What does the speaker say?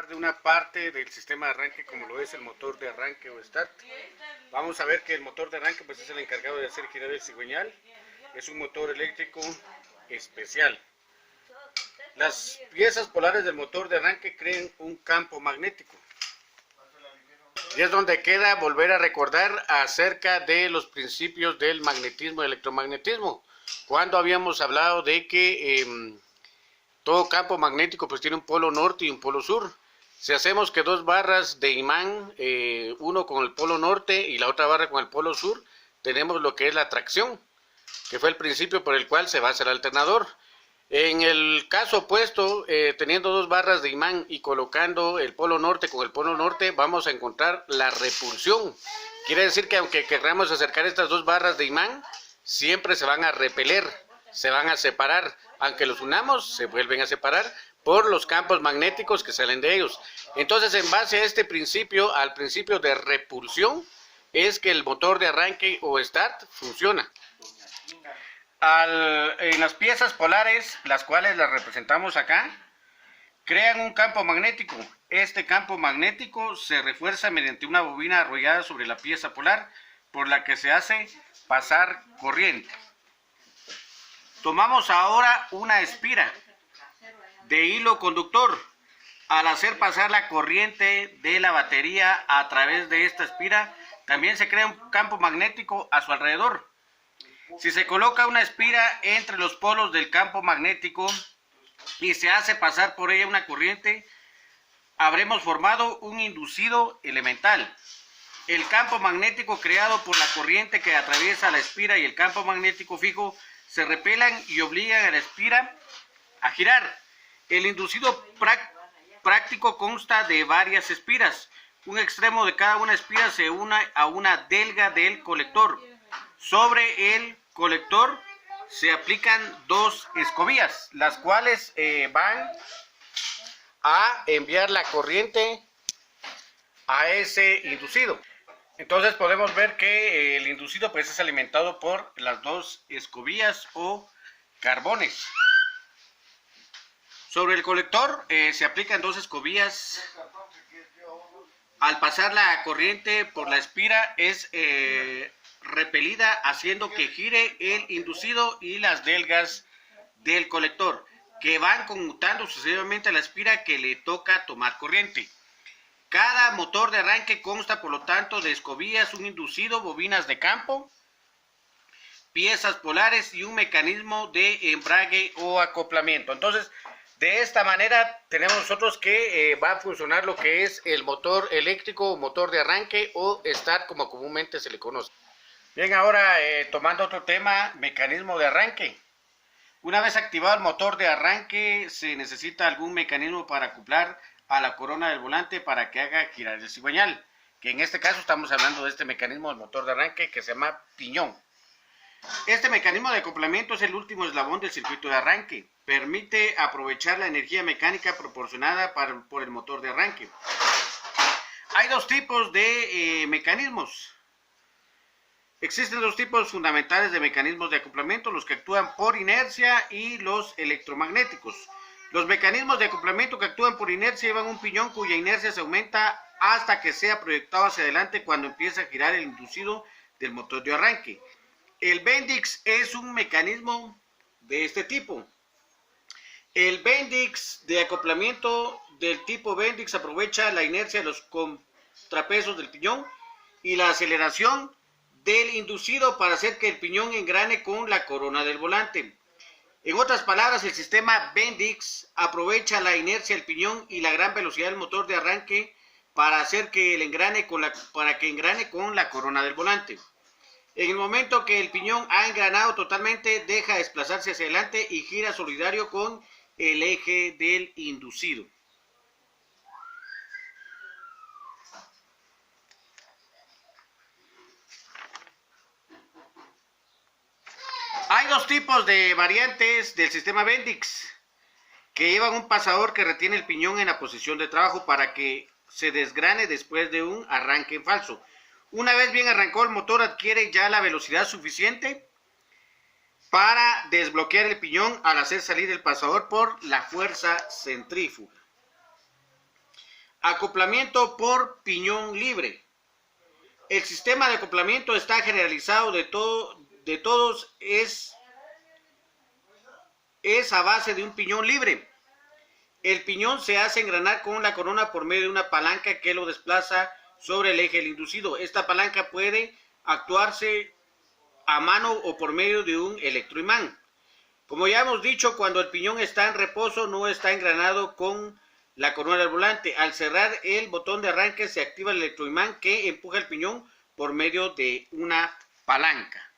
hablar de una parte del sistema de arranque como lo es el motor de arranque o start. Vamos a ver que el motor de arranque pues es el encargado de hacer girar el cigüeñal. Es un motor eléctrico especial. Las piezas polares del motor de arranque crean un campo magnético. Y es donde queda volver a recordar acerca de los principios del magnetismo y electromagnetismo. Cuando habíamos hablado de que todo campo magnético pues tiene un polo norte y un polo sur. Si hacemos que dos barras de imán, uno con el polo norte y la otra barra con el polo sur, tenemos lo que es la atracción, que fue el principio por el cual se basa el alternador. En el caso opuesto, teniendo dos barras de imán y colocando el polo norte con el polo norte, vamos a encontrar la repulsión. Quiere decir que aunque queramos acercar estas dos barras de imán, siempre se van a repeler, se van a separar. Aunque los unamos, se vuelven a separar por los campos magnéticos que salen de ellos. Entonces, en base a este principio, al principio de repulsión, es que el motor de arranque o start funciona. En las piezas polares, las cuales las representamos acá, crean un campo magnético. Este campo magnético se refuerza mediante una bobina arrollada sobre la pieza polar, por la que se hace pasar corriente. Tomamos ahora una espira de hilo conductor. Al hacer pasar la corriente de la batería a través de esta espira, también se crea un campo magnético a su alrededor. Si se coloca una espira entre los polos del campo magnético y se hace pasar por ella una corriente, habremos formado un inducido elemental. El campo magnético creado por la corriente que atraviesa la espira y el campo magnético fijo se repelan y obligan a la espira a girar. El inducido práctico consta de varias espiras. Un extremo de cada una espira se une a una delga del colector. Sobre el colector se aplican dos escobillas, las cuales van a enviar la corriente a ese inducido. Entonces podemos ver que el inducido pues es alimentado por las dos escobillas o carbones. Sobre el colector se aplican dos escobillas. Al pasar la corriente por la espira es repelida, haciendo que gire el inducido y las delgas del colector, que van conmutando sucesivamente a la espira que le toca tomar corriente. Cada motor de arranque consta, por lo tanto, de escobillas, un inducido, bobinas de campo, piezas polares y un mecanismo de embrague o acoplamiento. Entonces, de esta manera tenemos nosotros que va a funcionar lo que es el motor eléctrico, motor de arranque o start, como comúnmente se le conoce. Bien, ahora tomando otro tema, mecanismo de arranque. Una vez activado el motor de arranque, se necesita algún mecanismo para acoplar a la corona del volante para que haga girar el cigüeñal, que en este caso estamos hablando de este mecanismo del motor de arranque que se llama piñón. Este mecanismo de acoplamiento es el último eslabón del circuito de arranque. Permite aprovechar la energía mecánica proporcionada por el motor de arranque. Hay dos tipos de mecanismos. Existen dos tipos fundamentales de mecanismos de acoplamiento, los que actúan por inercia y los electromagnéticos. Los mecanismos de acoplamiento que actúan por inercia llevan un piñón cuya inercia se aumenta hasta que sea proyectado hacia adelante cuando empieza a girar el inducido del motor de arranque. El Bendix es un mecanismo de este tipo. El Bendix de acoplamiento del tipo Bendix aprovecha la inercia de los contrapesos del piñón y la aceleración del inducido para hacer que el piñón engrane con la corona del volante. En otras palabras, el sistema Bendix aprovecha la inercia del piñón y la gran velocidad del motor de arranque para hacer que engrane con la corona del volante. En el momento que el piñón ha engranado totalmente, deja de desplazarse hacia adelante y gira solidario con el eje del inducido. Hay dos tipos de variantes del sistema Bendix que llevan un pasador que retiene el piñón en la posición de trabajo para que se desgrane después de un arranque en falso. Una vez bien arrancado, el motor adquiere ya la velocidad suficiente para desbloquear el piñón al hacer salir el pasador por la fuerza centrífuga. Acoplamiento por piñón libre. El sistema de acoplamiento está generalizado de todos, es a base de un piñón libre. El piñón se hace engranar con la corona por medio de una palanca que lo desplaza sobre el eje del inducido. Esta palanca puede actuarse a mano o por medio de un electroimán. Como ya hemos dicho, cuando el piñón está en reposo no está engranado con la corona del volante. Al cerrar el botón de arranque se activa el electroimán que empuja el piñón por medio de una palanca.